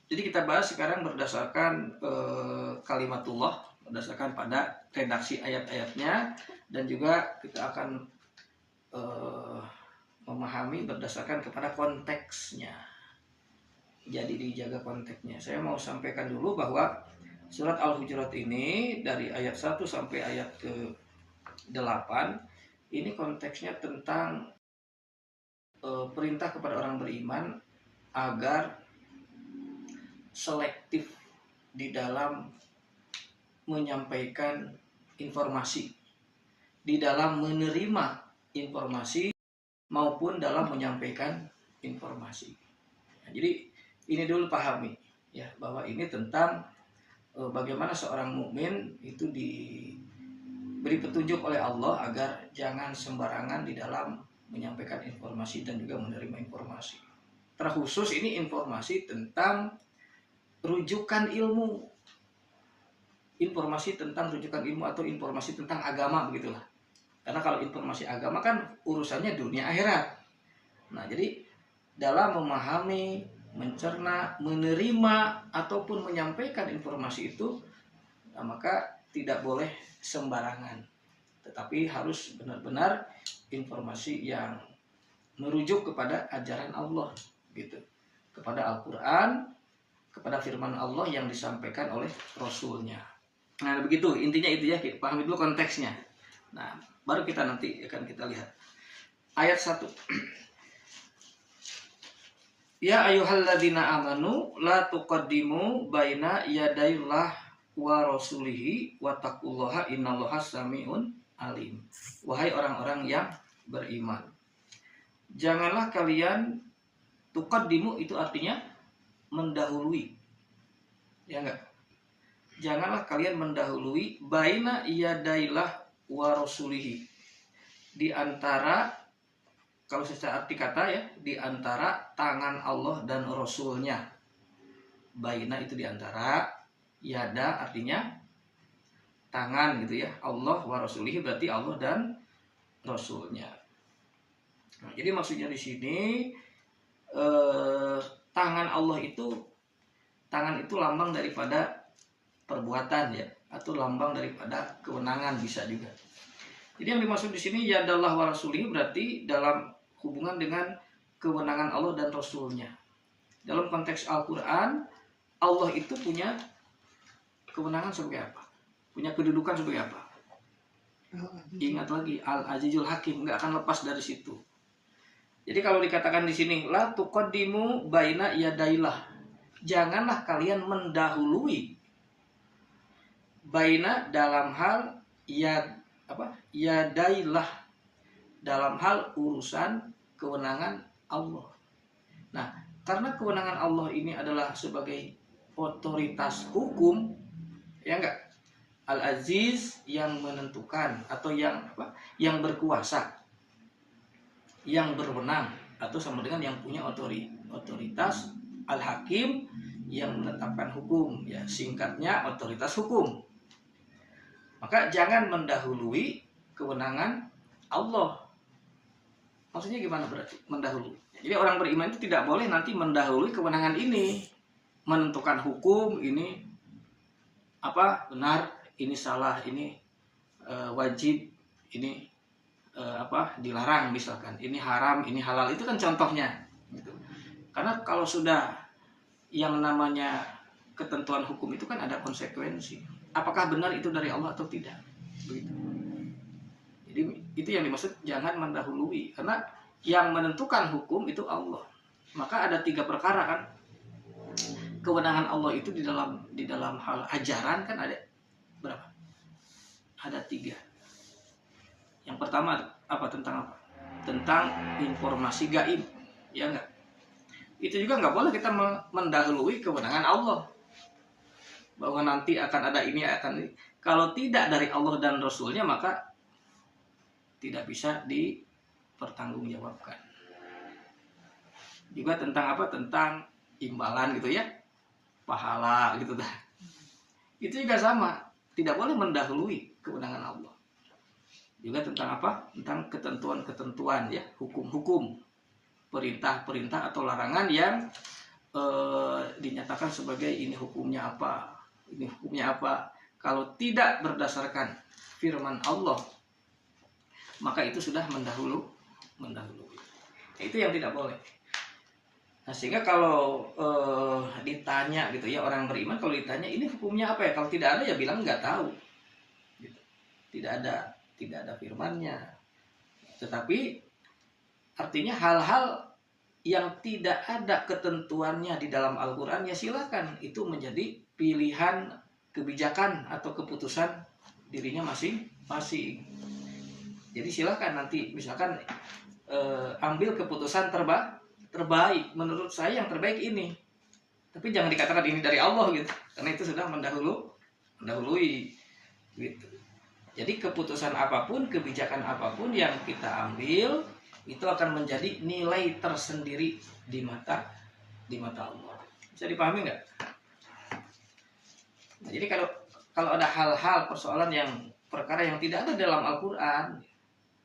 Jadi kita bahas sekarang berdasarkan kalimatullah, berdasarkan pada redaksi ayat-ayatnya, dan juga kita akan memahami berdasarkan kepada konteksnya. Jadi dijaga konteksnya. Saya mau sampaikan dulu bahwa surat Al-Hujurat ini dari ayat 1 sampai ayat ke-8 ini konteksnya tentang perintah kepada orang beriman agar selektif di dalam menyampaikan informasi, di dalam menerima informasi maupun dalam menyampaikan informasi. Nah, jadi ini dulu pahami ya, bahwa ini tentang bagaimana seorang mukmin itu diberi petunjuk oleh Allah agar jangan sembarangan di dalam menyampaikan informasi dan juga menerima informasi. Terkhusus ini informasi tentang rujukan ilmu, informasi tentang rujukan ilmu atau informasi tentang agama, begitulah. Karena kalau informasi agama kan urusannya dunia akhirat. Nah, jadi dalam memahami, mencerna, menerima ataupun menyampaikan informasi itu, nah, maka tidak boleh sembarangan, tetapi harus benar-benar informasi yang merujuk kepada ajaran Allah, gitu, kepada Al-Quran, kepada firman Allah yang disampaikan oleh Rasulnya. Nah, begitu intinya itu ya, pahami dulu konteksnya. Nah, baru kita nanti akan kita lihat ayat 1. Ya ayyuhalladzina amanu la tuqaddimu baina yadayillah wa rasulihi wattaqullaha innallaha samiun alim. Wahai orang-orang yang beriman, janganlah kalian, tuqaddimu itu artinya mendahului. Ya enggak? Janganlah kalian mendahului baina yadayillah wa rasulihi, di antara, kalau secara arti kata ya, di antara tangan Allah dan Rasulnya. Baina itu di antara, yada artinya tangan gitu ya. Allah wa rasulihi berarti Allah dan Rasulnya. Nah, jadi maksudnya di sini tangan Allah itu, tangan itu lambang daripada perbuatan ya, atau lambang daripada kewenangan bisa juga. Jadi yang dimaksud di sini yadallah wa rasulihi berarti dalam hubungan dengan kewenangan Allah dan Rasulnya. Dalam konteks Al-Quran, Allah itu punya kewenangan sebagai apa? Punya kedudukan sebagai apa? Ingat lagi, Al-Azizul Hakim, nggak akan lepas dari situ. Jadi kalau dikatakan di sini, la tuqaddimu baina yadailah, janganlah kalian mendahului baina dalam hal yadailah, dalam hal urusan kewenangan Allah. Nah, karena kewenangan Allah ini adalah sebagai otoritas hukum, ya enggak? Al-Aziz yang menentukan atau yang berkuasa, yang berwenang, atau sama dengan yang punya otoritas. Al-Hakim yang menetapkan hukum, ya singkatnya otoritas hukum. Maka jangan mendahului kewenangan Allah. Maksudnya gimana berarti mendahului? Jadi orang beriman itu tidak boleh nanti mendahului kewenangan ini, menentukan hukum ini apa benar, ini salah, ini wajib, ini dilarang misalkan, ini haram, ini halal, itu kan contohnya. Gitu. Karena kalau sudah yang namanya ketentuan hukum itu kan ada konsekuensi. Apakah benar itu dari Allah atau tidak? Begitu. Jadi itu yang dimaksud jangan mendahului, karena yang menentukan hukum itu Allah. Maka ada 3 perkara kan. Kewenangan Allah itu di dalam hal ajaran kan ada berapa? Ada 3. Yang pertama apa? Tentang apa? Tentang informasi gaib, ya enggak? Itu juga enggak boleh kita mendahului kewenangan Allah, bahwa nanti akan ada ini, akan ini. Kalau tidak dari Allah dan Rasulnya, maka tidak bisa dipertanggungjawabkan. Juga tentang apa? Tentang imbalan gitu ya, pahala gitu dah. Itu juga sama, tidak boleh mendahului kewenangan Allah. Juga tentang apa? Tentang ketentuan-ketentuan ya, hukum-hukum, perintah-perintah atau larangan yang dinyatakan sebagai ini hukumnya apa, ini hukumnya apa. Kalau tidak berdasarkan firman Allah, maka itu sudah mendahului. Itu yang tidak boleh. Nah, sehingga kalau ditanya gitu ya, orang beriman kalau ditanya ini hukumnya apa ya, kalau tidak ada ya bilang nggak tahu. Gitu. Tidak ada firmannya. Tetapi artinya hal-hal yang tidak ada ketentuannya di dalam Al-Quran ya silakan, itu menjadi pilihan kebijakan atau keputusan dirinya masing-masing. Jadi silakan nanti misalkan ambil keputusan terbaik, menurut saya yang terbaik ini, tapi jangan dikatakan ini dari Allah gitu, karena itu sudah mendahului gitu. Jadi keputusan apapun, kebijakan apapun yang kita ambil itu akan menjadi nilai tersendiri di mata Allah. Bisa dipahami nggak? Nah, jadi kalau ada hal-hal persoalan yang perkara yang tidak ada dalam Al-Quran,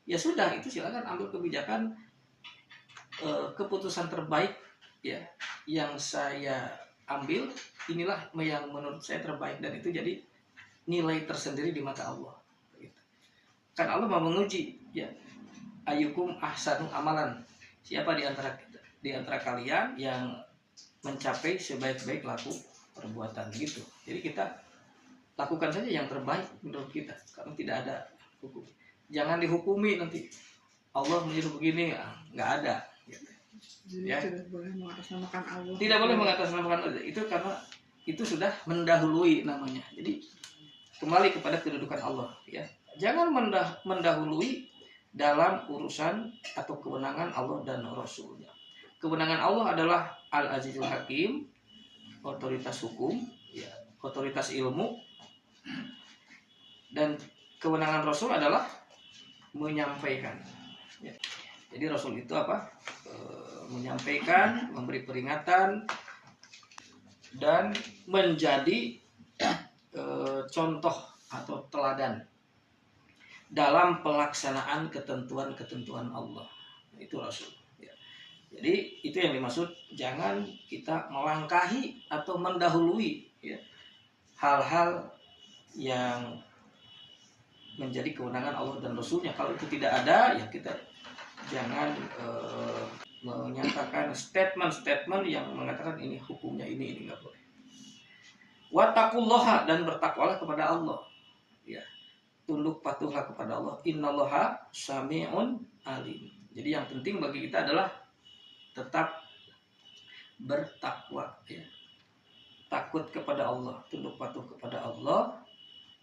ya sudah, itu silakan ambil kebijakan, keputusan terbaik ya yang saya ambil, inilah yang menurut saya terbaik, dan itu jadi nilai tersendiri di mata Allah. Kan Allah mau menguji ya, ayyukum ahsanu amalan, siapa di antara kalian yang mencapai sebaik-baik laku perbuatan gitu. Jadi kita lakukan saja yang terbaik menurut kita, karena tidak ada hukum. Jangan dihukumi nanti Allah menyuruh begini, nggak ada gitu. Ya. Tidak boleh mengatasnamakan Allah. Tidak boleh mengatasnamakan Allah, itu karena itu sudah mendahului namanya. Jadi kembali kepada kedudukan Allah ya. Jangan mendahului dalam urusan atau kewenangan Allah dan Rasulnya. Kewenangan Allah adalah Al-Azizul Hakim, otoritas hukum, ya, otoritas ilmu, dan kewenangan Rasul adalah menyampaikan. Ya. Jadi Rasul itu apa? Menyampaikan, memberi peringatan, dan menjadi contoh atau teladan dalam pelaksanaan ketentuan-ketentuan Allah. Itu Rasul. Ya. Jadi itu yang dimaksud, jangan kita melangkahi atau mendahului ya, hal-hal yang menjadi kewenangan Allah dan Rasulnya. Kalau itu tidak ada, ya kita jangan menyatakan statement-statement yang mengatakan ini hukumnya ini nggak boleh. Wattaqullaha, dan bertakwalah kepada Allah. Ya. Tunduk patuhlah kepada Allah. Innallaha sami'un alim. Jadi yang penting bagi kita adalah tetap bertakwa ya. Takut kepada Allah, tunduk patuh kepada Allah,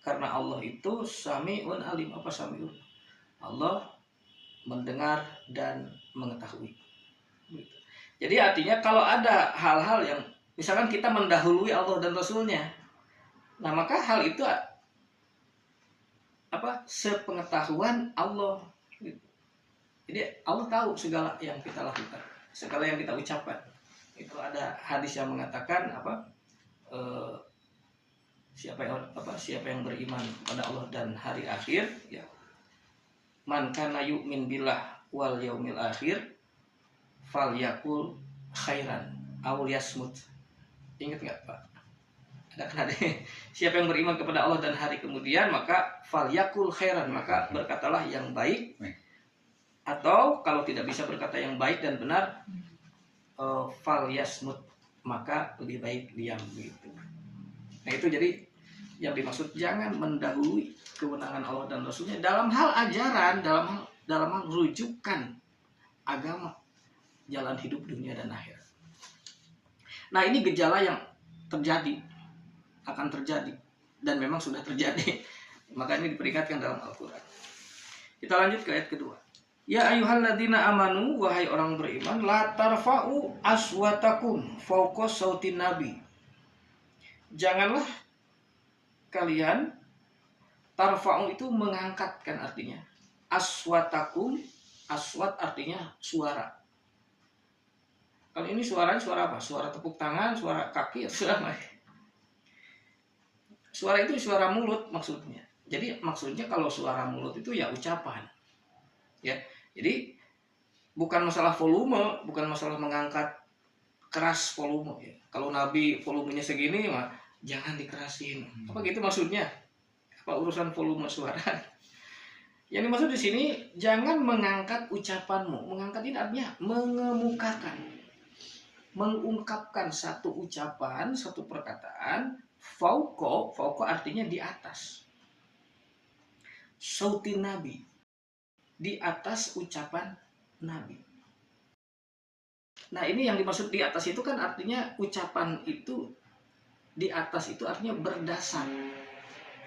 karena Allah itu sami'un alim. Apa sami'un? Allah mendengar dan mengetahui. Jadi artinya kalau ada hal-hal yang misalkan kita mendahului Allah dan Rasulnya, nah maka hal itu sepengetahuan Allah. Jadi Allah tahu segala yang kita lakukan, segala yang kita ucapkan. Itu ada hadis yang mengatakan siapa yang beriman kepada Allah dan hari akhir ya, man kana yu'min billah wal yaumil akhir falyakul khairan aw yasmut. Ingat nggak Pak? Ada kan ada. Siapa yang beriman kepada Allah dan hari kemudian, maka falyakul khairan, maka berkatalah yang baik, atau kalau tidak bisa berkata yang baik dan benar, falyasmut, maka lebih baik diam gitu. Nah itu jadi yang dimaksud, jangan mendahului kewenangan Allah dan Rasulnya dalam hal ajaran, dalam hal rujukan agama, jalan hidup dunia dan akhirat. Nah ini gejala yang akan terjadi dan memang sudah terjadi. Maka ini diperingatkan dalam Al-Quran. Kita lanjut ke ayat kedua. Ya ayyuhalladzina amanu, wahai orang beriman, la tarfa'u aswatakum fawqa sautin nabi. Janganlah kalian, tarfa'u itu mengangkatkan artinya. Aswatakum, aswat artinya suara. Kalau ini suaranya suara apa? Suara tepuk tangan, suara kaki, suara apa? Suara itu suara mulut maksudnya. Jadi maksudnya kalau suara mulut itu ya ucapan. Ya. Jadi bukan masalah volume, bukan masalah mengangkat keras volume ya. Kalau Nabi volumenya segini mah jangan dikerasin. Apa gitu maksudnya? Apa urusan volume suara? Yang dimaksud di sini jangan mengangkat ucapanmu. Mengangkat ini artinya mengemukakan, mengungkapkan satu ucapan, satu perkataan. Fauko artinya di atas. Sautin Nabi, di atas ucapan Nabi. Nah ini yang dimaksud di atas itu kan artinya ucapan itu di atas itu artinya berdasar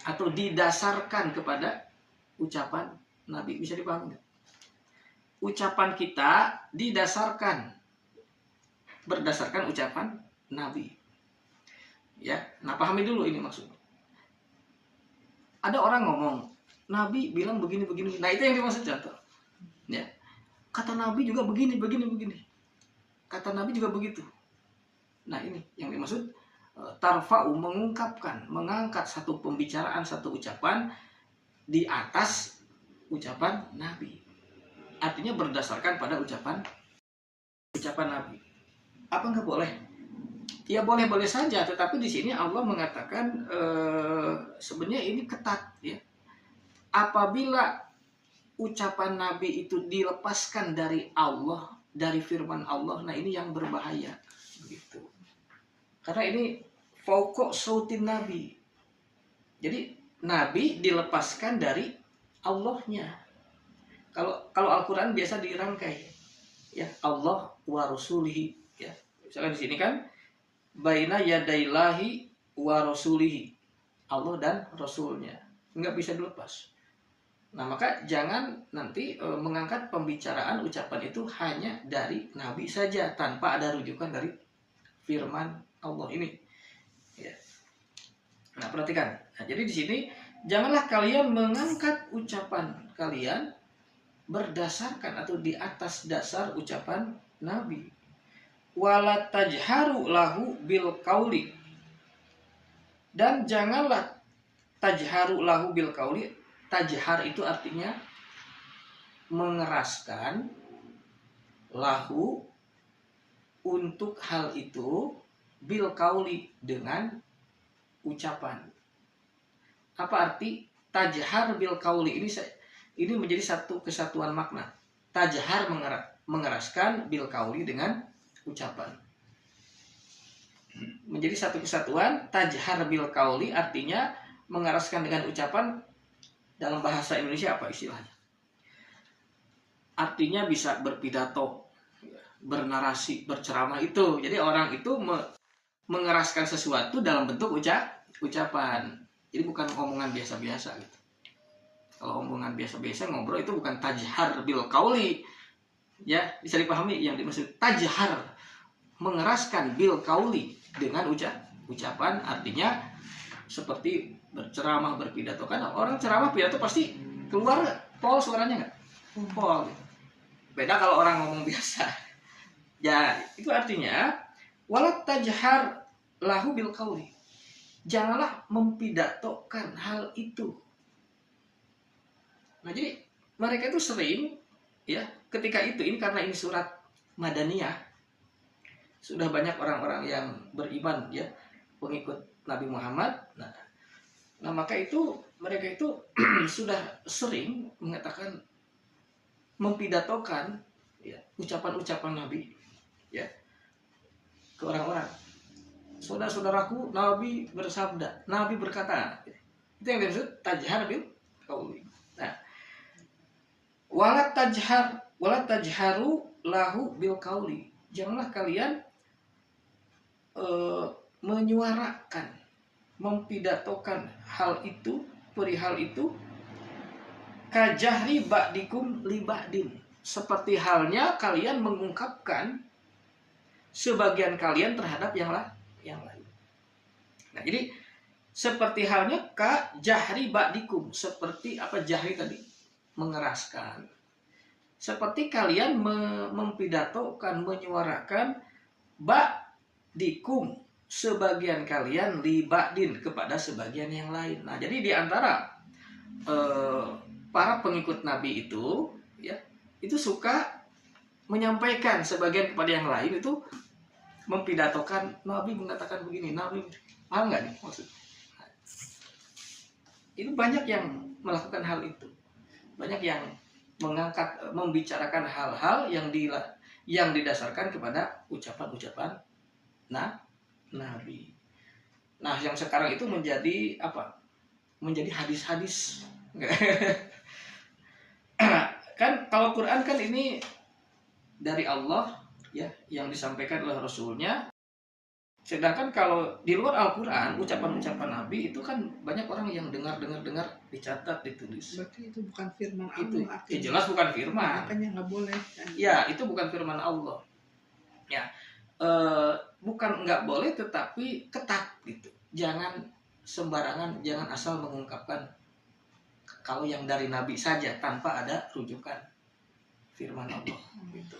atau didasarkan kepada ucapan Nabi. Bisa dipahami nggak? Ucapan kita didasarkan berdasarkan ucapan Nabi. Ya, nah pahami dulu ini maksudnya. Ada orang ngomong, Nabi bilang begini. Nah itu yang dimaksud contoh. Ya, kata Nabi juga begini. Kata Nabi juga begitu. Nah ini yang dimaksud tarfa'u, mengungkapkan, mengangkat satu pembicaraan, satu ucapan di atas ucapan Nabi. Artinya berdasarkan pada ucapan Nabi. Apa nggak boleh? Ya boleh saja, tetapi di sini Allah mengatakan sebenarnya ini ketat ya. Apabila ucapan Nabi itu dilepaskan dari Allah, dari firman Allah, nah ini yang berbahaya begitu. Karena ini fauqa sautin Nabi. Jadi Nabi dilepaskan dari Allahnya. Kalau Al-Qur'an biasa dirangkai ya, Allah wa rasulihi ya. Misalnya di sini kan baina yadaillahi wa rasulihi. Allah dan Rasulnya. Enggak bisa dilepas. Nah maka jangan nanti mengangkat pembicaraan ucapan itu hanya dari Nabi saja tanpa ada rujukan dari firman Allah ini. Ya. Nah perhatikan. Nah, jadi di sini janganlah kalian mengangkat ucapan kalian berdasarkan atau di atas dasar ucapan Nabi. Wala tajharu lahu bil qauli. Dan janganlah tajharu lahu bil qauli. Tajhar itu artinya mengeraskan, lahu untuk hal itu, bil qauli dengan ucapan. Apa arti tajhar bil qauli ini menjadi satu kesatuan makna. Tajhar mengeraskan, bil qauli dengan ucapan. Menjadi satu kesatuan. Tajhar bil qauli artinya mengeraskan dengan ucapan. Dalam bahasa Indonesia apa istilahnya? Artinya bisa berpidato, bernarasi, berceramah itu. Jadi orang itu mengeraskan sesuatu dalam bentuk ucapan. Jadi bukan omongan biasa-biasa gitu. Kalau omongan biasa-biasa ngobrol itu bukan tajhar bil qauli. Ya, bisa dipahami yang dimaksud tajhar, mengeraskan bil qauli dengan ucapan artinya seperti berceramah, berpidato. Kan orang ceramah pidato pasti keluar pol suaranya nggak? Pol gitu. Beda kalau orang ngomong biasa. Ya, itu artinya walat tajhar lahu bil qauli. Janganlah mempidatokan hal itu. Nah, jadi mereka itu sering ya, ketika ini karena ini surat Madaniyah, sudah banyak orang-orang yang beriman ya, pengikut Nabi Muhammad. Nah maka itu mereka itu sudah sering mengatakan, mempidatokan ya, ucapan-ucapan Nabi ya ke orang-orang. Saudara-saudaraku, Nabi bersabda, Nabi berkata. Itu yang dimaksud tajhar bil qauli. Nah, walat tajharu lahu bil qauli. Janganlah kalian menyuarakan, mempidatokan hal itu, perihal itu, kajahri ba'dikum li ba'din. Seperti halnya kalian mengungkapkan sebagian kalian terhadap yang lain. Nah, jadi seperti halnya kajahri ba'dikum. Seperti apa jahri tadi? Mengeraskan. Seperti kalian mempidatokan, menyuarakan ba'dikum, sebagian kalian li ba'din, kepada sebagian yang lain. Nah, jadi di antara para pengikut Nabi itu ya, itu suka menyampaikan sebagian kepada yang lain itu mempidatokan Nabi mengatakan begini, Nabi paham nggak nih maksud? Itu banyak yang melakukan hal itu, banyak yang mengangkat, membicarakan hal-hal yang didasarkan kepada ucapan-ucapan Nabi. Nah, yang sekarang itu menjadi apa? Menjadi hadis-hadis. Kan kalau Quran kan ini dari Allah ya, yang disampaikan oleh Rasulnya. Sedangkan kalau di luar Al-Quran, ucapan-ucapan Nabi itu kan banyak orang yang dengar, dicatat, ditulis. Berarti itu bukan firman Itu Allah. ya jelas bukan firman. Makanya nggak boleh. Ya, itu bukan firman Allah. Ya, bukan nggak boleh, tetapi ketat gitu. Jangan sembarangan, jangan asal mengungkapkan kalau yang dari Nabi saja tanpa ada rujukan firman Allah. Gitu.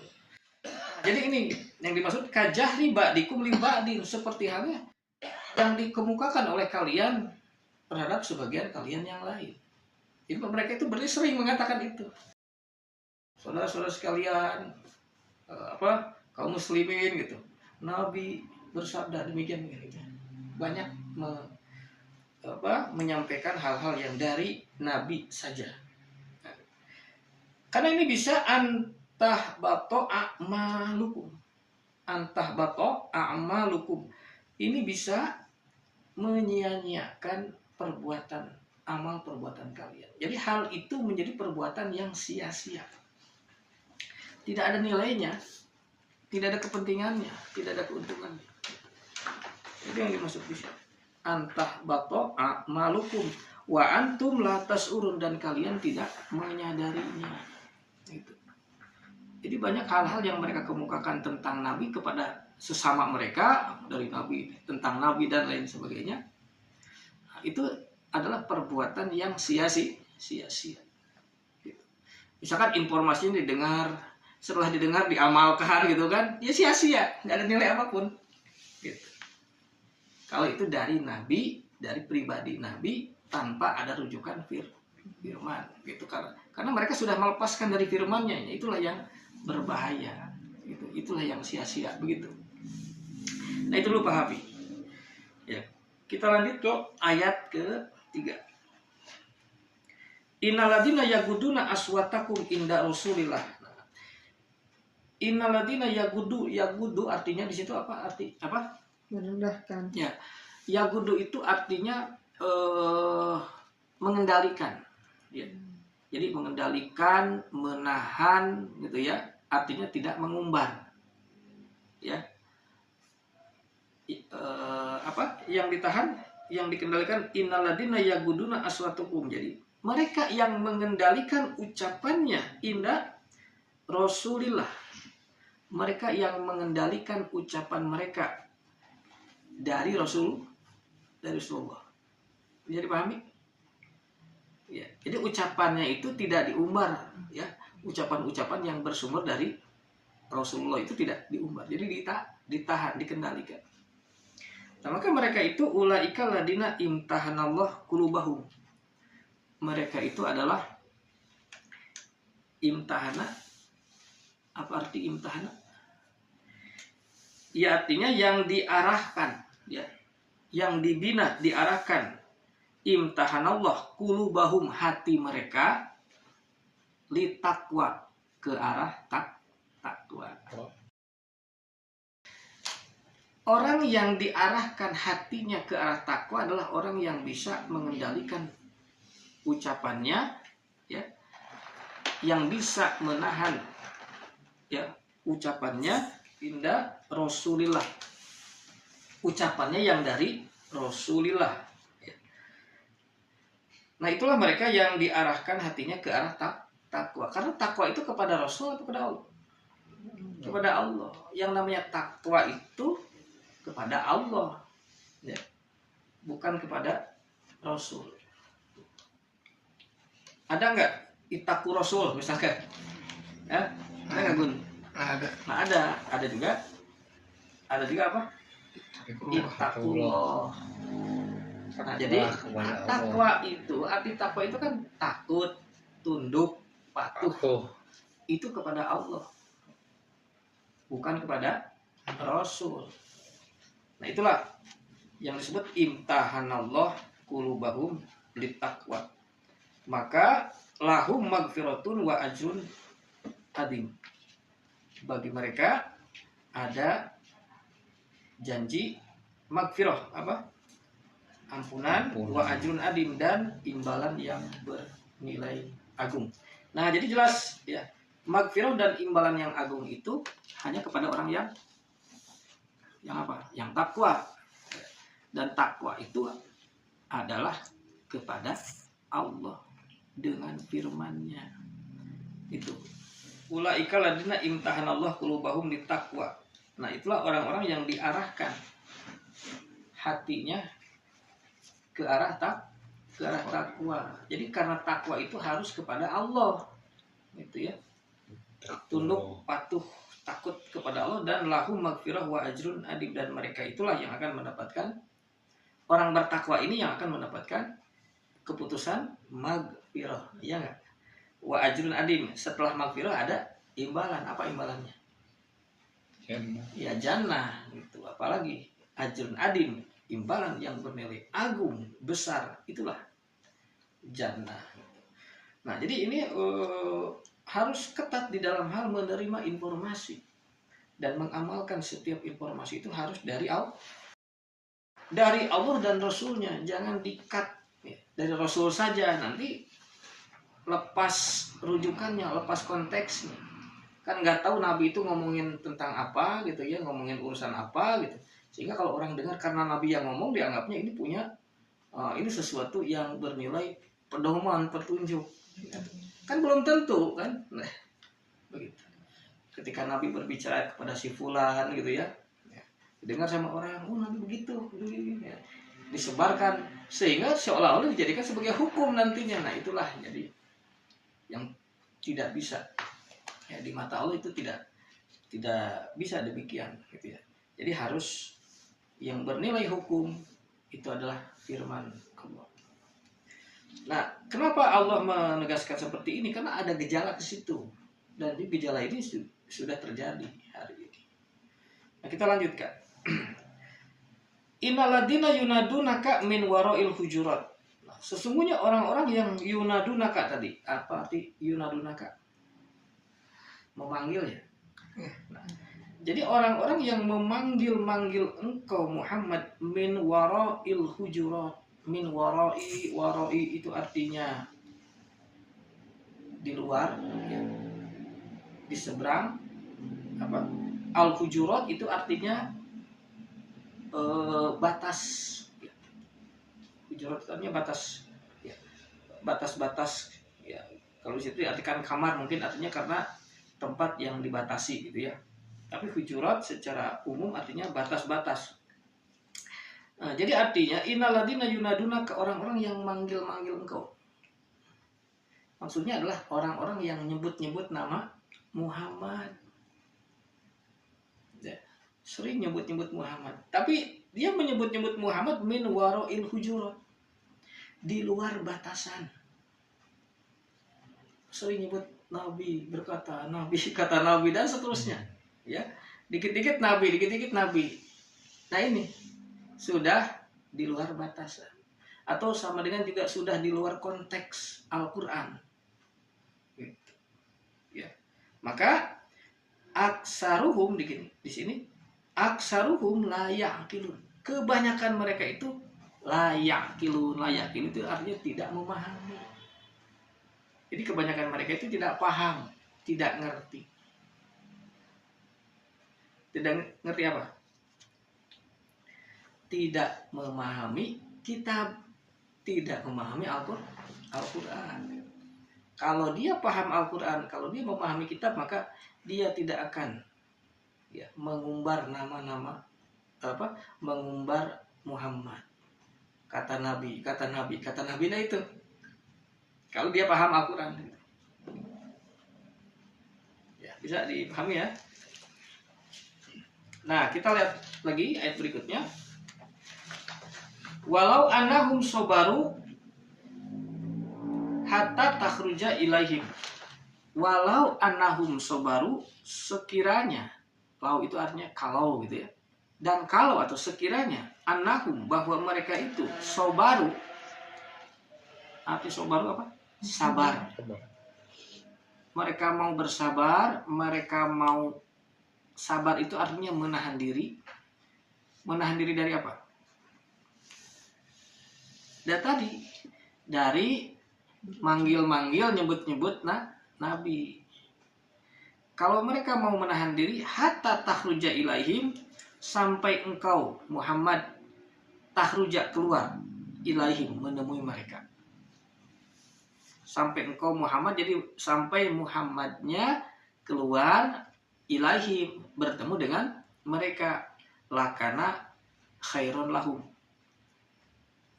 Jadi ini yang dimaksud kajahri ba'dikum li ba'din, seperti halnya yang dikemukakan oleh kalian terhadap sebagian kalian yang lain. Jadi mereka itu sering mengatakan itu. Saudara-saudara sekalian, kaum muslimin gitu. Nabi bersabda demikian gitu. Banyak menyampaikan hal-hal yang dari Nabi saja. Karena ini bisa antah bato a'malukum. Ini bisa menyia-nyiakan amal perbuatan kalian. Jadi hal itu menjadi perbuatan yang sia-sia. Tidak ada nilainya, tidak ada kepentingannya, tidak ada keuntungannya. Itu yang dimaksud bisa. Antah bato a'malukum wa antum la tas'urun, dan kalian tidak menyadarinya. Itu. Jadi banyak hal-hal yang mereka kemukakan tentang Nabi kepada sesama mereka, dari Nabi, tentang Nabi dan lain sebagainya. Nah, itu adalah perbuatan yang sia-sia. Gitu. Misalkan informasinya didengar, setelah didengar diamalkan gitu kan, ya sia-sia, nggak ada nilai apapun. Gitu. Kalau itu dari Nabi, dari pribadi Nabi, tanpa ada rujukan firman, gitu. Karena mereka sudah melepaskan dari firmannya, itulah yang berbahaya, gitu. Itulah yang sia-sia, begitu. Nah, itu lu pahami. Ya, kita lanjut ke ayat ke-3. Innaladina yaguduna aswatakum inda Rasulillah. Innaladina yagudu artinya di situ apa arti? Apa? Merendahkan. Ya. Yagudu itu artinya mengendalikan. Ya. Jadi mengendalikan, menahan gitu ya. Artinya tidak mengumbar. Ya. Yang ditahan, yang dikendalikan, innaladina yaguduna aswatukum. Jadi mereka yang mengendalikan ucapannya inda Rasulillah. Mereka yang mengendalikan ucapan mereka dari Rasulullah. Bisa dipahami? Ya, jadi ucapannya itu tidak diumbar, ya. Ucapan-ucapan yang bersumber dari Rasulullah itu tidak diumbar. Jadi ditahan, dikendalikan. Nah, maka mereka itu ulaika ladina imtahanallah qulubahum. Mereka itu adalah imtahana. Apa arti imtahana? Ya, artinya yang diarahkan, ya. Yang dibina, diarahkan. Imtahanallah qulubahum, hati mereka, li taqwa, ke arah takwa. Orang yang diarahkan hatinya ke arah takwa adalah orang yang bisa mengendalikan ucapannya, ya, yang bisa menahan, ya, ucapannya inda Rasulillah, ucapannya yang dari Rasulillah, ya. Nah, itulah mereka yang diarahkan hatinya ke arah takwa. Karena takwa itu kepada Rasul atau kepada Allah? Kepada Allah. Yang namanya takwa itu kepada Allah, ya, bukan kepada Rasul. Ada nggak itaku Rasul misalkan? Ya, ada nggak, Gun? Ada. Nah, ada juga. Ada juga apa? Ittaqullah. Nah, jadi takwa itu, arti takwa itu kan takut, tunduk, patuh. Itu kepada Allah, bukan kepada Rasul. Nah, itulah yang disebut imtahanallah qulubahum littaqwa. Maka lahum magfiratun wa ajrun adim. Bagi mereka ada janji magfirah, apa? Ampunan, wa ajrun adim, dan imbalan yang bernilai agung. Nah, jadi jelas ya, magfirah dan imbalan yang agung itu hanya kepada orang yang apa? Yang takwa. Dan takwa itu adalah kepada Allah dengan firman-Nya. Itu. Ulaika ladina imtahanallahu qulubahum littaqwa. Nah, itulah orang-orang yang diarahkan hatinya ke arah takwa. Jadi karena takwa itu harus kepada Allah. Gitu ya. Tunduk, patuh, takut kepada Allah, dan lahum magfirah wa ajrun adim, dan mereka itulah yang akan mendapatkan, orang bertakwa ini yang akan mendapatkan keputusan magfirah, ya enggak? Wa ajrun adim, setelah magfirah ada imbalan. Apa imbalannya? Jannah. Ya jannah gitu. Apalagi ajrun adim, imbalan yang bernilai agung, besar, itulah jannah. Nah, jadi ini harus ketat di dalam hal menerima informasi dan mengamalkan setiap informasi itu harus dari Allah dan Rasulnya. Jangan di-cut ya, dari Rasul saja, nanti lepas rujukannya, lepas konteksnya. Kan nggak tahu Nabi itu ngomongin tentang apa gitu ya, ngomongin urusan apa gitu. Sehingga kalau orang dengar karena Nabi yang ngomong, dianggapnya ini punya ini sesuatu yang bernilai pedoman, petunjuk. Kan belum tentu kan. Nah, begitu. Ketika Nabi berbicara kepada si fulan gitu ya, dengar sama orang, oh Nabi begitu, ya. Disebarkan sehingga seolah-olah dijadikan sebagai hukum nantinya. Nah, itulah jadi yang tidak bisa ya, di mata Allah itu tidak bisa demikian gitu ya. Jadi harus yang bernilai hukum itu adalah firman Allah. Nah, kenapa Allah menegaskan seperti ini? Karena ada gejala ke situ, dan di gejala ini sudah terjadi hari ini. Nah, kita lanjutkan. Innaladina yunadunaka min warail hujurat. Nah, sesungguhnya orang-orang yang yunadunaka tadi, apa arti yunadunaka? Memanggil ya. Nah, jadi orang-orang yang memanggil engkau Muhammad min warail hujurat. Min warai itu artinya di luar ya. Di seberang apa? Al hujurat itu artinya batas ya. Hujurat itu artinya batas ya. Batas-batas ya. Kalau di situ diartikan kamar, mungkin artinya karena tempat yang dibatasi gitu ya. Tapi hujurat secara umum artinya batas-batas. Nah, jadi artinya innaladina yunaduna, ke orang-orang yang manggil-manggil engkau. Maksudnya adalah orang-orang yang nyebut-nyebut nama Muhammad. Ya, sering nyebut-nyebut Muhammad. Tapi dia menyebut-nyebut Muhammad min warail hujurat. Di luar batasan. Sering nyebut Nabi, berkata Nabi, kata Nabi, dan seterusnya. Ya, dikit-dikit Nabi, dikit-dikit Nabi. Nah, ini sudah di luar batasan, atau sama dengan juga sudah di luar konteks Al-Quran gitu. Ya. Maka aksaruhum di sini aksaruhum la ya'qilun, kebanyakan mereka itu la ya'qilun. La ya'qilun itu artinya tidak memahami. Jadi kebanyakan mereka itu tidak paham, tidak ngerti. Tidak ngerti apa? Tidak memahami kitab, tidak memahami Al-Quran. Kalau dia paham Al-Quran, kalau dia memahami kitab, maka dia tidak akan ya, mengumbar nama-nama apa, mengumbar Muhammad. Kata Nabi. Nah itu. Kalau dia paham Al-Quran, ya, bisa dipahami ya. Nah, kita lihat lagi ayat berikutnya. Walau annahum sobaru hatta takhruja ilaihim. Walau annahum sobaru, sekiranya, lau itu artinya kalau gitu ya. Dan kalau atau sekiranya annahum, bahwa mereka itu sobaru, arti sobaru apa? Sabar. Mereka mau bersabar, mereka mau sabar itu artinya menahan diri. Menahan diri dari apa? Dan tadi dari manggil-manggil, nyebut-nyebut nabi. Kalau mereka mau menahan diri, hatta tahruja ilaihim, sampai engkau Muhammad tahruja keluar ilaihim, menemui mereka. Sampai engkau Muhammad, jadi sampai Muhammadnya keluar ilaihim, bertemu dengan mereka, lakana khairun lahum,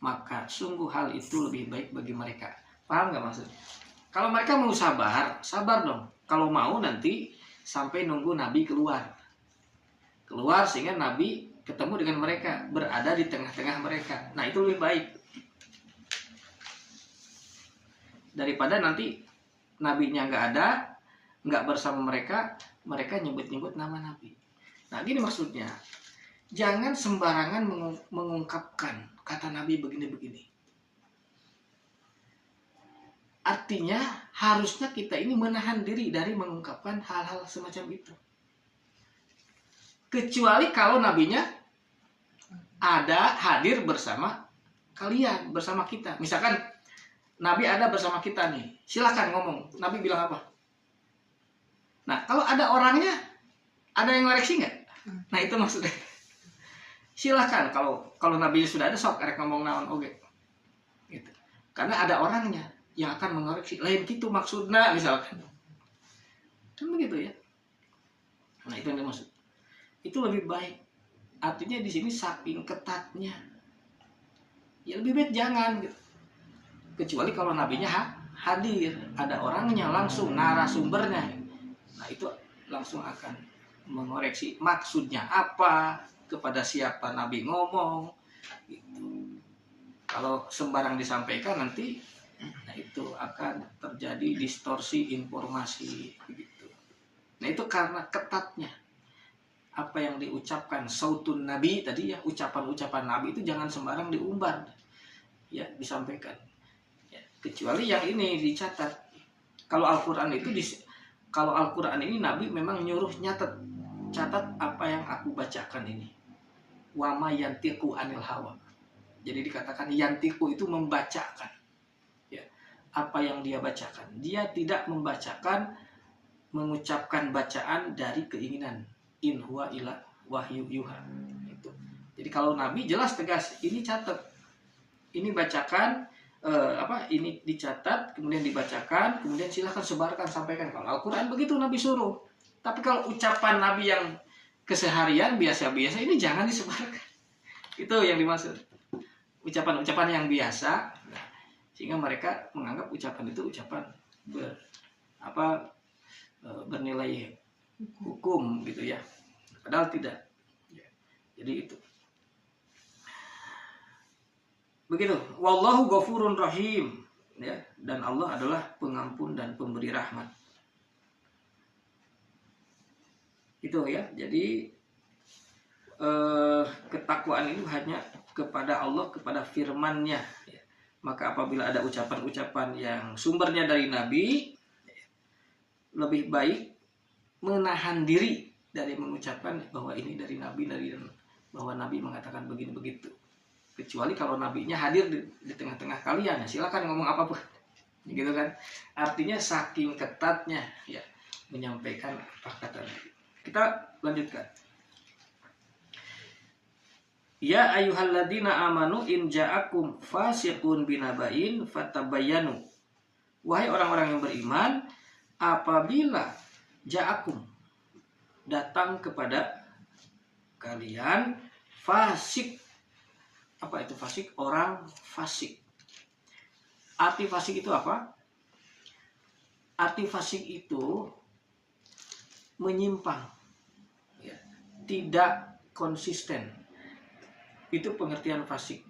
maka sungguh hal itu lebih baik bagi mereka. Paham nggak maksudnya? Kalau mereka mau sabar, sabar dong. Kalau mau nanti sampai nunggu Nabi keluar sehingga Nabi ketemu dengan mereka, berada di tengah-tengah mereka. Nah, itu lebih baik daripada nanti nabinya nggak ada, nggak bersama mereka, mereka nyebut-nyebut nama Nabi. Nah, gini maksudnya, jangan sembarangan mengungkapkan kata Nabi begini-begini. Artinya harusnya kita ini menahan diri dari mengungkapkan hal-hal semacam itu. Kecuali kalau nabinya ada hadir bersama kalian, bersama kita. Misalkan Nabi ada bersama kita nih, silakan ngomong. Nabi bilang apa? Nah, kalau ada orangnya, ada yang ngoreksi nggak? Nah, itu maksudnya. Silakan kalau Nabi sudah ada, sok arek ngomong naon oge. Gitu. Karena ada orangnya yang akan mengoreksi. Lain gitu maksudnya, misalkan. Kan begitu ya. Nah, itu yang dimaksud. Itu lebih baik. Artinya di sini saking ketatnya. Ya lebih baik jangan gitu. Kecuali kalau nabinya hadir, ada orangnya langsung, narasumbernya. Nah, itu langsung akan mengoreksi maksudnya apa, kepada siapa Nabi ngomong gitu. Kalau sembarang disampaikan nanti, nah itu akan terjadi distorsi informasi gitu. Nah, itu karena ketatnya apa yang diucapkan sautun Nabi tadi ya, ucapan-ucapan Nabi itu jangan sembarang diumbar ya, disampaikan ya, kecuali yang ini dicatat. Kalau Al-Quran itu kalau Al-Quran ini Nabi memang nyuruh catat apa yang aku bacakan ini. Wama yantiqu anil hawa. Jadi dikatakan yantiqu itu membacakan ya, apa yang dia bacakan. Dia tidak mengucapkan bacaan dari keinginan. In huwa ila wahyu yuha. Itu. Jadi kalau Nabi jelas tegas, ini catat, ini bacakan, ini dicatat, kemudian dibacakan, kemudian silahkan sebarkan, sampaikan. Kalau Al-Quran begitu Nabi suruh. Tapi kalau ucapan Nabi yang keseharian biasa-biasa, ini jangan disebarkan. Itu yang dimaksud. Ucapan-ucapan yang biasa, sehingga mereka menganggap ucapan itu ucapan bernilai hukum gitu ya. Padahal tidak. Jadi itu. Begitu. Wallahu ghafurun rahim. Ya, dan Allah adalah pengampun dan pemberi rahmat. Itu ya. Jadi ketakwaan itu hanya kepada Allah, kepada firman-Nya ya. Maka apabila ada ucapan-ucapan yang sumbernya dari Nabi, lebih baik menahan diri dari mengucapkan bahwa ini dari Nabi, bahwa Nabi mengatakan begini begitu. Kecuali kalau nabinya hadir di tengah-tengah kalian, ya silakan ngomong apapun. Gitu kan? Artinya saking ketatnya ya menyampaikan apa kata Nabi. Kita lanjutkan. Ya ayyuhalladzina amanu in ja'akum fasiqun binaba'in fatabayyanu. Wahai orang-orang yang beriman, apabila ja'akum datang kepada kalian fasik. Apa itu fasik? Orang fasik. Arti fasik itu apa? Arti fasik itu menyimpang ya, tidak konsisten. Itu pengertian fasik.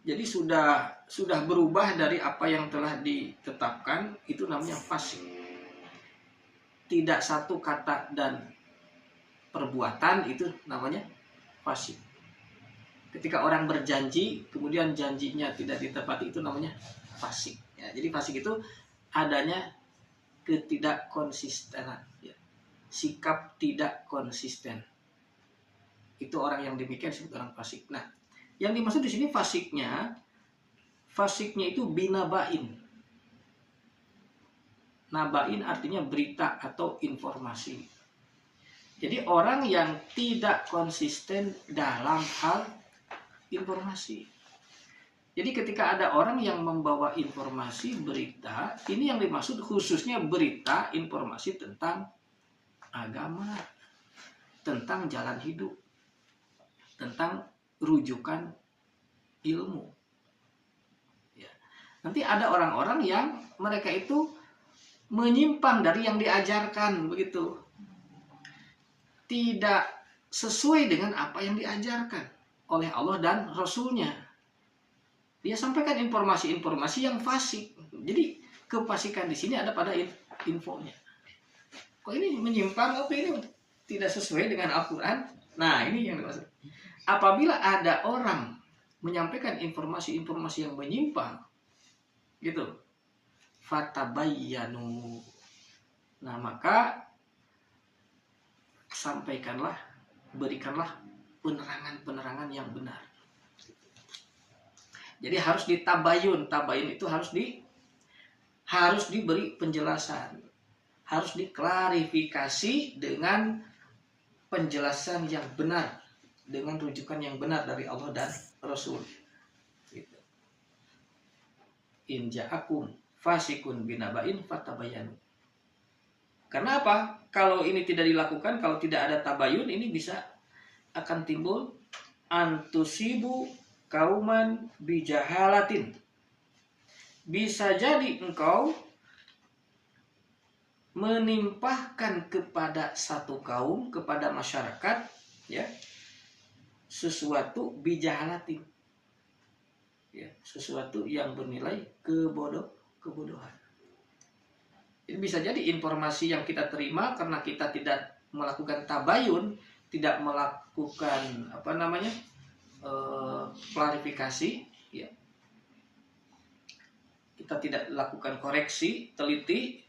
Jadi sudah berubah dari apa yang telah ditetapkan, itu namanya fasik. Tidak satu kata dan perbuatan, itu namanya fasik. Ketika orang berjanji kemudian janjinya tidak ditepati, itu namanya fasik. Ya, jadi fasik itu adanya ketidakkonsistenan, ya. Sikap tidak konsisten. Itu orang yang demikian disebut orang fasik. Nah, yang dimaksud di sini fasiknya itu binabain. Nabain artinya berita atau informasi. Jadi orang yang tidak konsisten dalam hal informasi. Jadi ketika ada orang yang membawa informasi berita, ini yang dimaksud khususnya berita informasi tentang agama, tentang jalan hidup, tentang rujukan ilmu. Ya. Nanti ada orang-orang yang mereka itu menyimpang dari yang diajarkan, begitu. Tidak sesuai dengan apa yang diajarkan oleh Allah dan Rasulnya. Dia sampaikan informasi-informasi yang fasik. Jadi kefasikan di sini ada pada infonya. Kok ini menyimpang? Apa ini tidak sesuai dengan Al-Quran? Nah, ini yang dimaksud. Apabila ada orang menyampaikan informasi-informasi yang menyimpang, gitu, fatabayyanu. Nah, maka sampaikanlah, berikanlah penerangan-penerangan yang benar. Jadi harus ditabayun. Tabayun itu harus diberi penjelasan, harus diklarifikasi dengan penjelasan yang benar, dengan rujukan yang benar dari Allah dan Rasul. Gitu. In ja'akum fasikun binaba'in fatabayanu. Karena apa? Kalau ini tidak dilakukan, kalau tidak ada tabayun, ini bisa akan timbul antusibu kauman bijahalatin. Bisa jadi engkau menimpahkan kepada satu kaum, kepada masyarakat, ya, sesuatu bijahalatin, ya, sesuatu yang bernilai kebodohan. Jadi bisa jadi informasi yang kita terima karena kita tidak melakukan tabayun, tidak melakukan klarifikasi, ya, kita tidak lakukan koreksi teliti,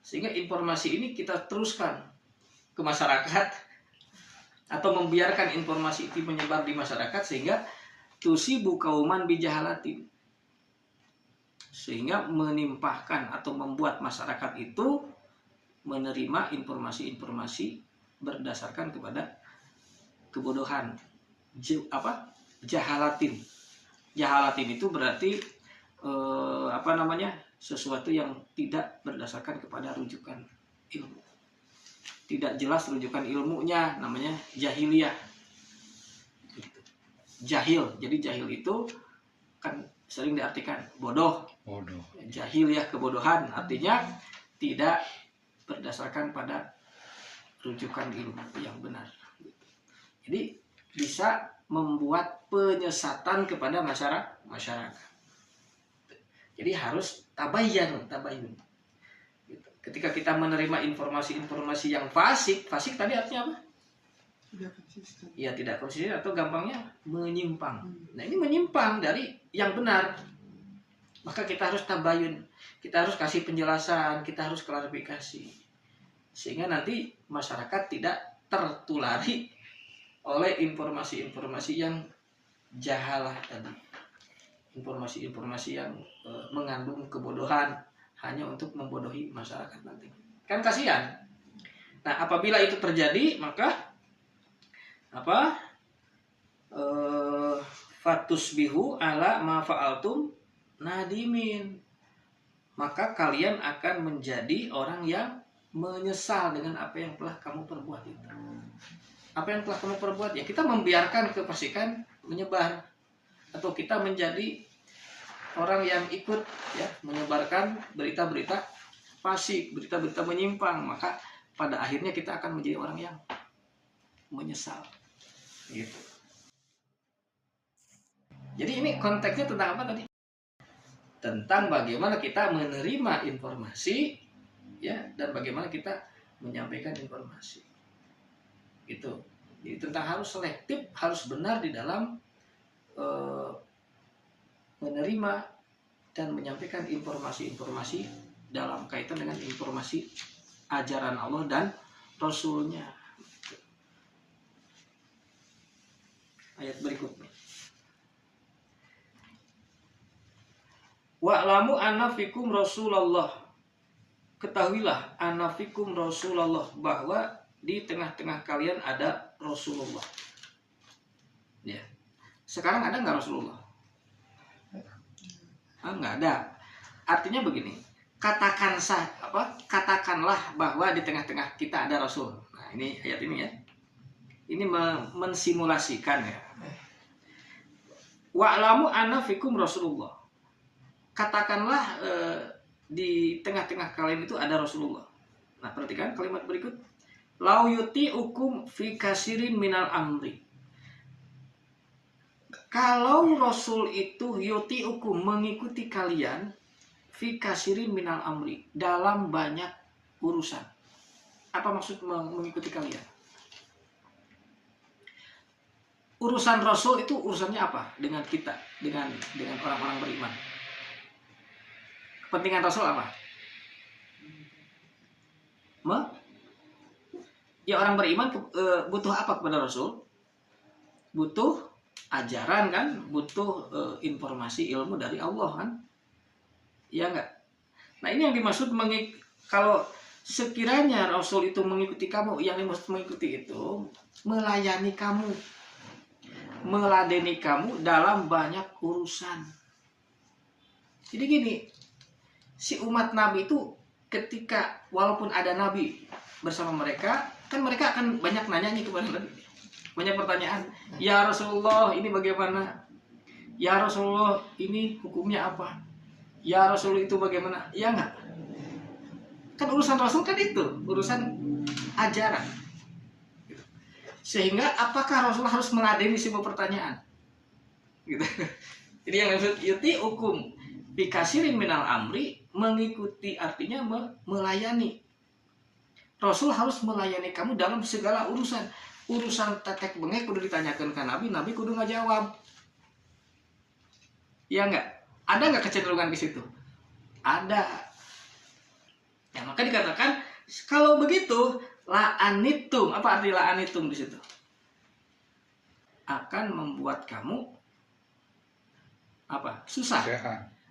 sehingga informasi ini kita teruskan ke masyarakat atau membiarkan informasi itu menyebar di masyarakat sehingga tusibu kauman bijahalatin, sehingga menimpahkan atau membuat masyarakat itu menerima informasi-informasi berdasarkan kepada kebodohan. Jahalatin. Jahalatin itu berarti sesuatu yang tidak berdasarkan kepada rujukan ilmu. Tidak jelas rujukan ilmunya, namanya jahiliyah. Jahil. Jadi jahil itu kan sering diartikan bodoh. Jahiliyah kebodohan, artinya tidak berdasarkan pada rujukan ilmu yang benar. Jadi bisa membuat penyesatan kepada masyarakat. Jadi harus tabayun. Ketika kita menerima informasi-informasi yang fasik tadi artinya apa? Tidak konsisten. Ya, tidak konsisten atau gampangnya menyimpang. Nah, ini menyimpang dari yang benar. Maka kita harus tabayun, kita harus kasih penjelasan, kita harus klarifikasi. Sehingga nanti masyarakat tidak tertulari oleh informasi-informasi yang jahalah tadi. Informasi-informasi yang mengandung kebodohan hanya untuk membodohi masyarakat nanti. Kan kasihan. Nah, apabila itu terjadi, maka fatusbihu ala ma fa'altum nadimin, maka kalian akan menjadi orang yang menyesal dengan apa yang telah kamu perbuat itu. Apa yang telah kamu perbuat, ya kita membiarkan kefasikan menyebar, atau kita menjadi orang yang ikut, ya, menyebarkan berita-berita fasik, berita-berita menyimpang, maka pada akhirnya kita akan menjadi orang yang menyesal. Gitu. Jadi ini konteksnya tentang apa tadi? Tentang bagaimana kita menerima informasi, ya, dan bagaimana kita menyampaikan informasi. Gitu. Jadi tentang harus selektif, harus benar di dalam menerima dan menyampaikan informasi-informasi dalam kaitan dengan informasi ajaran Allah dan Rasulnya. Ayat berikutnya. Wa'lamu anna fikum Rasulullah. Ketahuilah anna fikum Rasulullah, bahwa di tengah-tengah kalian ada Rasulullah. Ya. Sekarang ada nggak Rasulullah? Nggak ada. Artinya begini, katakanlah bahwa di tengah-tengah kita ada Rasul. Nah, ini ayat ini ya. Ini mensimulasikan ya. Wa'lamu anna fikum Rasulullah. Katakanlah di tengah-tengah kalian itu ada Rasulullah. Nah, perhatikan kalimat berikut. Lau yuti'ukum fi kasirin minal amri. Kalau Rasul itu yuti'ukum, mengikuti kalian, fi kasirin minal amri, dalam banyak urusan. Apa maksud mengikuti kalian? Urusan Rasul itu urusannya apa dengan kita, dengan orang-orang beriman? Kepentingan Rasul apa? Ya, orang beriman butuh apa kepada Rasul? Butuh ajaran kan, butuh informasi ilmu dari Allah kan? Ya enggak? Nah, ini yang dimaksud kalau sekiranya Rasul itu mengikuti kamu, yang dimaksud mengikuti itu melayani kamu, meladeni kamu dalam banyak urusan. Jadi gini, si umat Nabi itu ketika walaupun ada Nabi bersama mereka, kan mereka akan banyak nanya nih kepada Nabi. Banyak pertanyaan. Ya Rasulullah, ini bagaimana? Ya Rasulullah, ini hukumnya apa? Ya Rasul itu bagaimana? Ya enggak? Kan urusan Rasul kan itu, urusan ajaran. Sehingga apakah Rasul harus meladeni semua pertanyaan? Gitu. Jadi yang maksud yuti hukum bikasirin minal amri, mengikuti artinya melayani. Rasul harus melayani kamu dalam segala urusan. Urusan tetek bengek kudu ditanyakan ke Nabi, Nabi kudu ngajawab. Ya enggak? Ada enggak kecenderungan ke situ? Ada. Ya, maka dikatakan kalau begitu la'anitum, apa arti la'anitum di situ? Akan membuat kamu apa? Susah.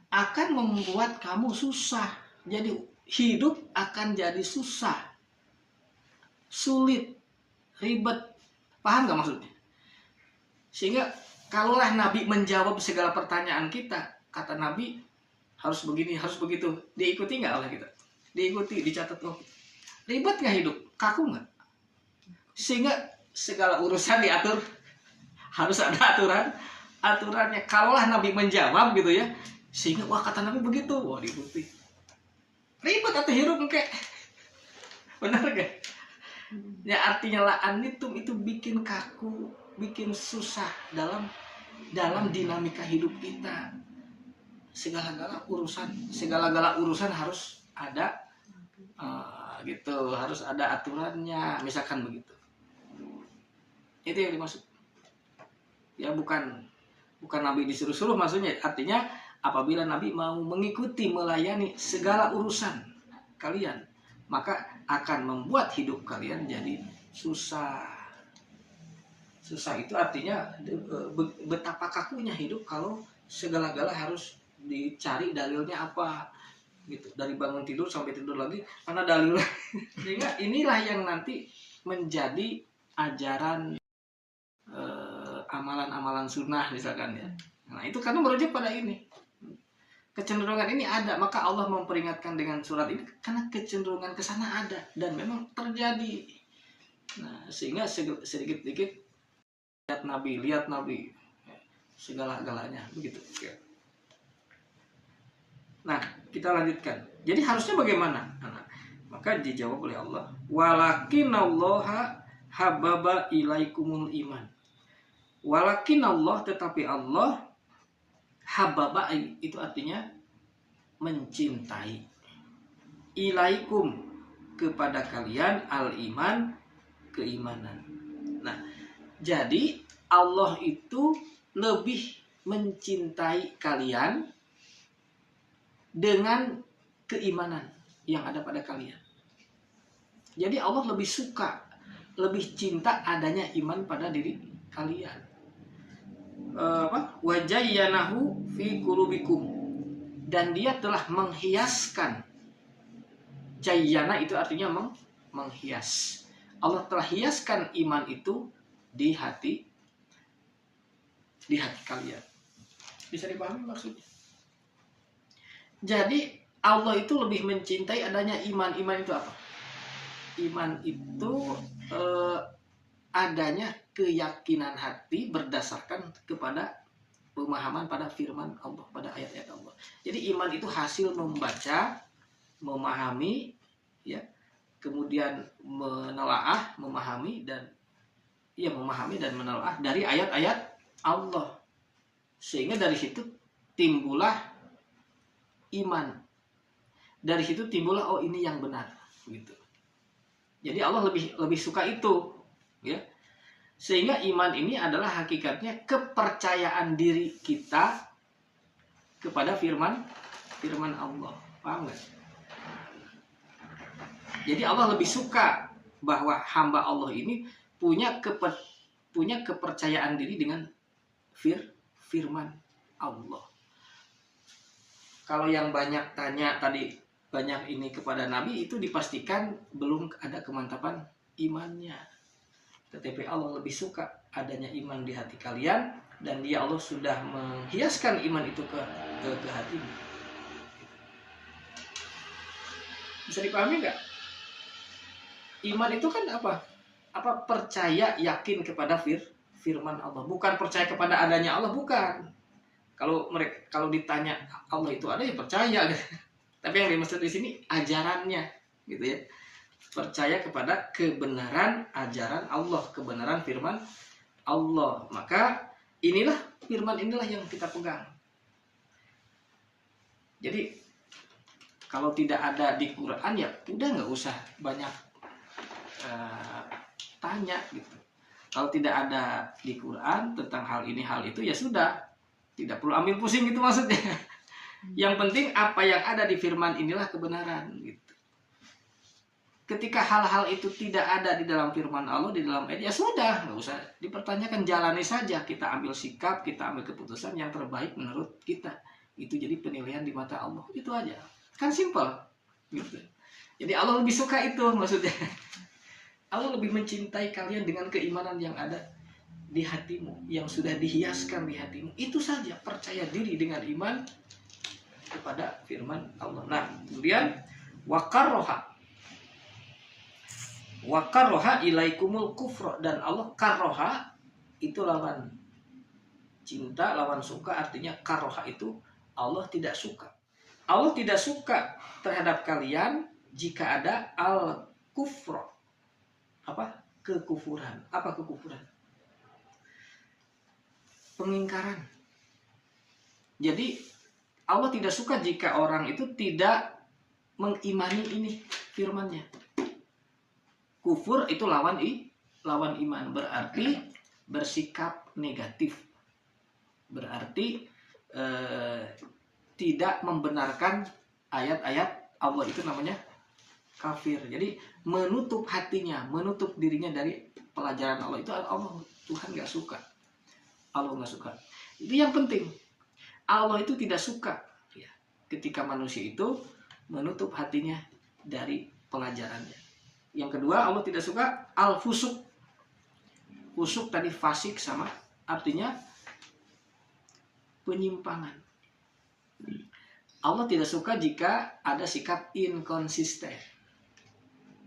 Akan membuat kamu susah. Jadi hidup akan jadi susah, sulit, ribet. Paham gak maksudnya? Sehingga kalaulah Nabi menjawab segala pertanyaan kita, kata Nabi harus begini, harus begitu, diikuti nggak oleh kita? Diikuti, dicatat loh. Ribet nggak hidup? Kaku nggak? Sehingga segala urusan diatur, harus ada aturannya. Kalaulah Nabi menjawab gitu ya, sehingga wah kata Nabi begitu, wah diikuti. Ribet atau hirup kayak, benar gak? Ya artinya la'anitum itu bikin kaku, bikin susah dalam dinamika hidup kita. Segala-gala urusan harus ada gitu, harus ada aturannya, misalkan begitu. Itu yang dimaksud. Ya bukan Nabi disuruh-suruh, maksudnya artinya apabila Nabi mau mengikuti, melayani segala urusan kalian, maka akan membuat hidup kalian jadi susah. Susah itu artinya betapa kakunya hidup kalau segala-gala harus dicari dalilnya apa gitu, dari bangun tidur sampai tidur lagi karena dalil. Sehingga inilah yang nanti menjadi ajaran amalan-amalan sunnah misalkan ya. Nah itu karena merujuk pada ini, kecenderungan ini ada, maka Allah memperingatkan dengan surat ini karena kecenderungan ke sana ada dan memang terjadi. Nah sehingga sedikit-sedikit lihat Nabi segala-galanya begitu. Nah, kita lanjutkan. Jadi harusnya bagaimana? Nah, maka dijawab oleh Allah, walakinallaha hababa ilaikumul iman. Walakinallah, tetapi Allah, hababa itu artinya mencintai, ilaikum kepada kalian, al iman, keimanan. Nah, Jadi Allah itu lebih mencintai kalian dengan keimanan yang ada pada kalian. Jadi Allah lebih suka, lebih cinta adanya iman pada diri kalian. Wajayyanahu fi qulubikum, dan dia telah menghiaskan. Jayyana itu artinya menghias. Allah telah hiaskan iman itu di hati kalian. Bisa dipahami maksudnya? Jadi Allah itu lebih mencintai adanya iman. Iman itu apa? Iman itu adanya keyakinan hati berdasarkan kepada pemahaman pada firman Allah, pada ayat-ayat Allah. Jadi iman itu hasil membaca, memahami, ya, kemudian menelaah, memahami dan menelaah dari ayat-ayat Allah, sehingga dari situ timbullah iman. Dari situ timbullah, oh ini yang benar, gitu. Jadi Allah lebih suka itu, ya. Sehingga iman ini adalah hakikatnya kepercayaan diri kita kepada firman Allah. Paham nggak? Jadi Allah lebih suka bahwa hamba Allah ini punya kepercayaan diri dengan firman Allah. Kalau yang banyak tanya tadi, banyak ini kepada Nabi, itu dipastikan belum ada kemantapan imannya. Tetapi Allah lebih suka adanya iman di hati kalian, dan dia Allah sudah menghiaskan iman itu ke hatimu. Bisa dipahami nggak? Iman itu kan apa? Percaya, yakin kepada firman Allah, bukan percaya kepada adanya Allah, bukan. Kalau ditanya Allah itu ada, ya percaya. Tapi yang dimaksud di sini ajarannya, gitu ya. Percaya kepada kebenaran ajaran Allah, kebenaran firman Allah. Maka inilah firman inilah yang kita pegang. Jadi kalau tidak ada di Quran, ya udah nggak usah banyak tanya gitu. Kalau tidak ada di Quran tentang hal ini hal itu, ya sudah, tidak perlu ambil pusing gitu maksudnya. Yang penting apa yang ada di firman inilah kebenaran gitu. Ketika hal-hal itu tidak ada di dalam firman Allah, di dalam ayat, ya sudah, nggak usah dipertanyakan, jalani saja. Kita ambil sikap, kita ambil keputusan yang terbaik menurut kita. Itu jadi penilaian di mata Allah. Itu aja. Kan simpel. Gitu. Jadi Allah lebih suka itu maksudnya. Allah lebih mencintai kalian dengan keimanan yang ada di hatimu, yang sudah dihiaskan di hatimu. Itu saja, percaya diri dengan iman kepada firman Allah. Nah, kemudian Wakaroha ilaikumul kufro, dan Allah karoha itu lawan cinta, lawan suka, artinya karoha itu Allah tidak suka. Allah tidak suka terhadap kalian jika ada al-kufro. Apa? Kekufuran. Apa kekufuran? Pengingkaran. Jadi Allah tidak suka jika orang itu tidak mengimani ini firman-Nya. Kufur itu lawan iman, berarti bersikap negatif, berarti tidak membenarkan ayat-ayat Allah, itu namanya kafir. Jadi menutup hatinya, menutup dirinya dari pelajaran Allah, itu Allah, Tuhan nggak suka. Allah nggak suka. Itu yang penting. Allah itu tidak suka ya, ketika manusia itu menutup hatinya dari pelajarannya. Yang kedua, Allah tidak suka al-fusuk. Fusuk tadi fasik sama, artinya penyimpangan. Allah tidak suka jika ada sikap inkonsisten.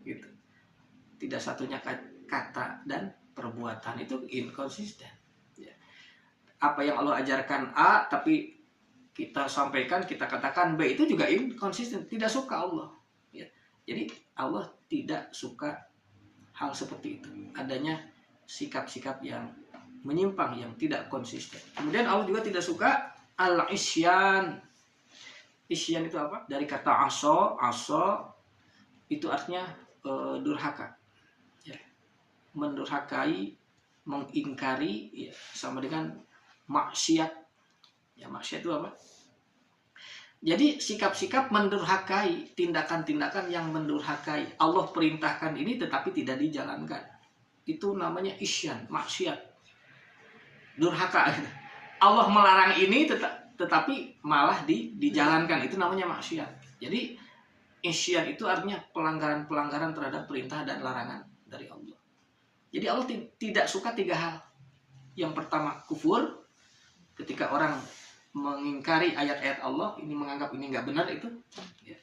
Gitu. Tidak satunya kata dan perbuatan itu inkonsisten. Ya. Apa yang Allah ajarkan A, tapi kita sampaikan, kita katakan B, itu juga inkonsisten. Tidak suka Allah. Ya. Jadi Allah tidak suka hal seperti itu. Adanya sikap-sikap yang menyimpang, yang tidak konsisten. Kemudian Allah juga tidak suka al-isyan. Isyan itu apa? Dari kata aso itu artinya durhaka. Ya. Mendurhakai mengingkari ya, sama dengan maksiat. Ya, maksiat itu apa? Jadi sikap-sikap mendurhakai, tindakan-tindakan yang mendurhakai. Allah perintahkan ini tetapi tidak dijalankan. Itu namanya isyan, maksiat. Durhaka. Allah melarang ini tetapi malah dijalankan. Itu namanya maksiat. Jadi isyan itu artinya pelanggaran-pelanggaran terhadap perintah dan larangan dari Allah. Jadi Allah tidak suka 3 hal. Yang pertama kufur, ketika orang mengingkari ayat-ayat Allah, ini menganggap ini nggak benar itu. Ya.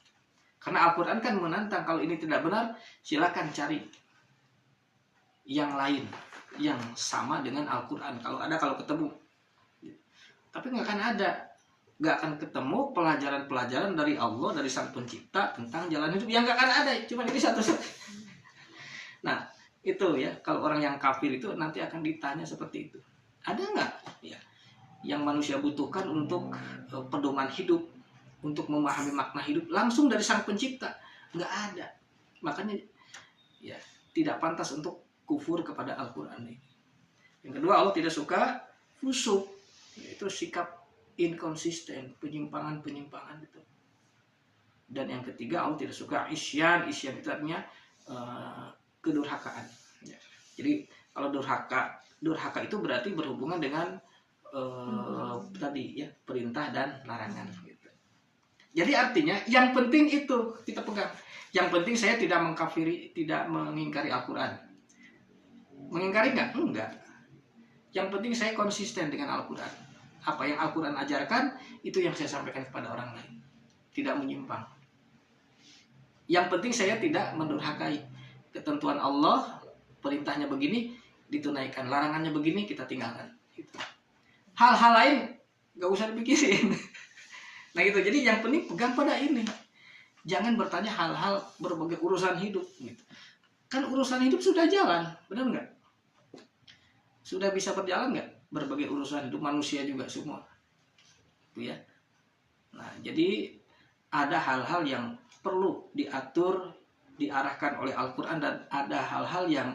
Karena Al-Quran kan menantang, kalau ini tidak benar, silakan cari yang lain yang sama dengan Al-Quran. Kalau ada, kalau ketemu. Ya. Tapi nggak akan ada, nggak akan ketemu pelajaran-pelajaran dari Allah, dari Sang Pencipta tentang jalan hidup yang nggak akan ada. Cuma ini satu-satu. Nah, itu ya, kalau orang yang kafir itu nanti akan ditanya seperti itu. Ada nggak ya yang manusia butuhkan untuk pedoman hidup, untuk memahami makna hidup langsung dari Sang Pencipta? Nggak ada. Makanya ya tidak pantas untuk kufur kepada Al-Quran ini. Yang kedua, Allah tidak suka fusuk, yaitu sikap inkonsisten, penyimpangan itu. Dan yang ketiga, Allah tidak suka isyan. Isyan itu artinya kedurhakaan. Ya. Jadi kalau durhaka itu berarti berhubungan dengan tadi ya, perintah dan larangan gitu. Jadi artinya yang penting itu kita pegang. Yang penting saya tidak mengkafiri, tidak mengingkari Al-Quran. Mengingkari enggak. Yang penting saya konsisten dengan Al-Quran. Apa yang Al-Quran ajarkan itu yang saya sampaikan kepada orang lain, tidak menyimpang. Yang penting saya tidak mendurhakai ketentuan Allah, perintahnya begini ditunaikan, larangannya begini kita tinggalkan gitu. Hal-hal lain gak usah dipikirin. Nah gitu. Jadi yang penting pegang pada ini. Jangan bertanya hal-hal berbagai urusan hidup gitu. Kan urusan hidup sudah jalan, benar nggak? Sudah bisa berjalan nggak? Berbagai urusan hidup manusia juga semua. Itu ya. Nah jadi ada hal-hal yang perlu diatur, diarahkan oleh Al-Quran, dan ada hal-hal yang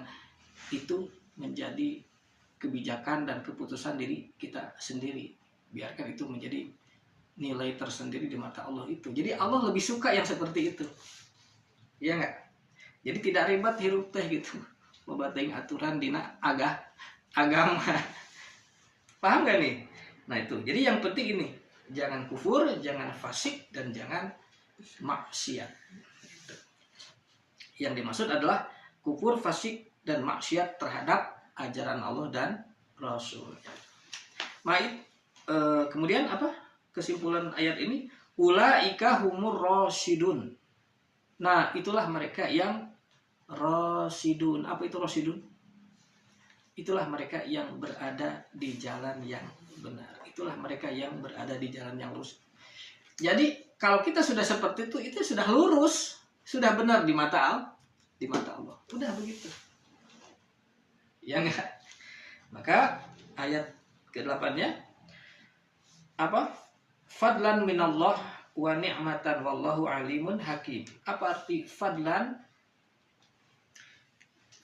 itu menjadi kebijakan dan keputusan diri kita sendiri. Biarkan itu menjadi nilai tersendiri di mata Allah itu. Jadi Allah lebih suka yang seperti itu. Iya enggak? Jadi tidak ribet hirup teh gitu. Membateng aturan dina agama. Paham gak nih? Nah itu. Jadi yang penting ini, jangan kufur, jangan fasik, dan jangan maksiat. Yang dimaksud adalah kufur, fasik, dan maksiat terhadap ajaran Allah dan Rasul. Kemudian apa kesimpulan ayat ini? Ulaika humur rasyidun. Nah, itulah mereka yang rasyidun. Apa itu rasyidun? Itulah mereka yang berada di jalan yang benar. Itulah mereka yang berada di jalan yang lurus. Jadi, kalau kita sudah seperti itu sudah lurus, sudah benar di mata Allah. Udah begitu. Ya enggak? Maka ayat ke-8-nya apa? Fadlan minallah wa ni'matan wallahu alimun hakim. Apa arti fadlan?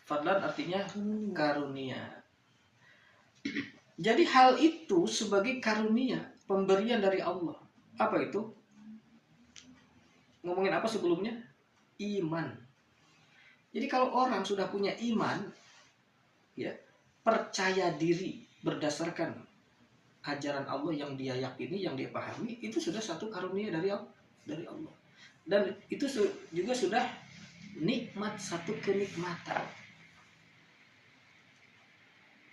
Fadlan artinya karunia. Jadi hal itu sebagai karunia, pemberian dari Allah. Apa itu? Ngomongin apa sebelumnya? Iman. Jadi kalau orang sudah punya iman, ya, percaya diri berdasarkan ajaran Allah yang dia yakini, yang dia pahami, itu sudah satu karunia dari Allah. Dan itu juga sudah nikmat, satu kenikmatan.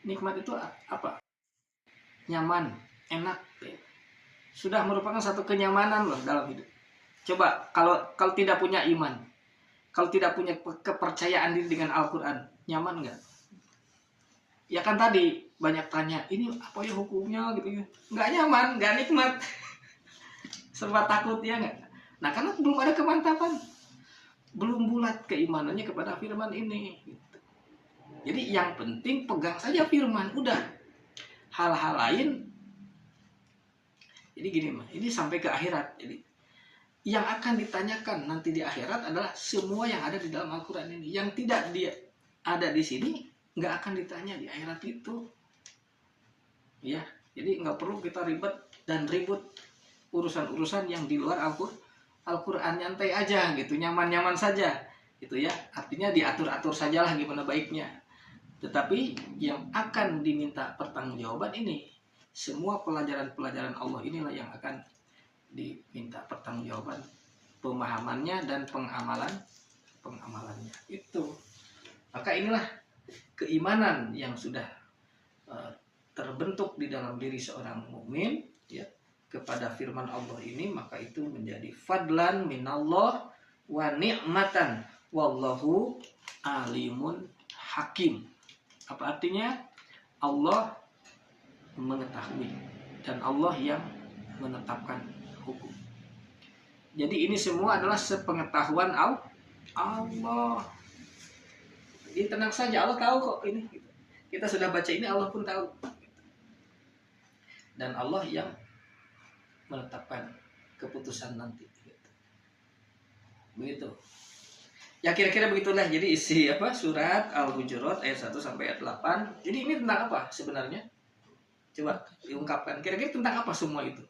Nikmat itu apa? Nyaman, enak. Sudah merupakan satu kenyamanan loh dalam hidup. Coba kalau tidak punya iman, kalau tidak punya kepercayaan diri dengan Al-Quran, nyaman nggak? Ya kan tadi banyak tanya, ini apa ya hukumnya gitu ya. Nggak nyaman, nggak nikmat. Serba takut ya nggak? Nah karena belum ada kemantapan. Belum bulat keimanannya kepada firman ini. Gitu. Jadi yang penting pegang saja firman, udah. Hal-hal lain, jadi gini mah, ini sampai ke akhirat. Jadi yang akan ditanyakan nanti di akhirat adalah semua yang ada di dalam Al-Quran ini. Yang tidak ada di sini, nggak akan ditanya di akhirat itu. Ya, jadi nggak perlu kita ribet urusan-urusan yang di luar Al-Quran, nyantai aja gitu, nyaman-nyaman saja gitu ya. Artinya diatur-atur sajalah gimana baiknya. Tetapi yang akan diminta pertanggungjawaban ini, semua pelajaran-pelajaran Allah inilah yang akan diminta pertanggungjawaban, pemahamannya dan pengamalannya itu. Maka inilah keimanan yang sudah terbentuk di dalam diri seorang mukmin ya kepada firman Allah ini, maka itu menjadi fadlan minallah wa ni'matan wallahu alimun hakim. Apa artinya? Allah mengetahui dan Allah yang menetapkan hukum. Jadi ini semua adalah sepengetahuan Allah. Jadi tenang saja, Allah tahu kok ini. Kita sudah baca ini, Allah pun tahu. Dan Allah yang menetapkan keputusan nanti. Begitu. Ya kira-kira begitulah. Jadi isi surat Al-Hujurat ayat 1 sampai ayat 8. Jadi ini tentang apa sebenarnya? Coba diungkapkan. Kira-kira tentang apa semua itu?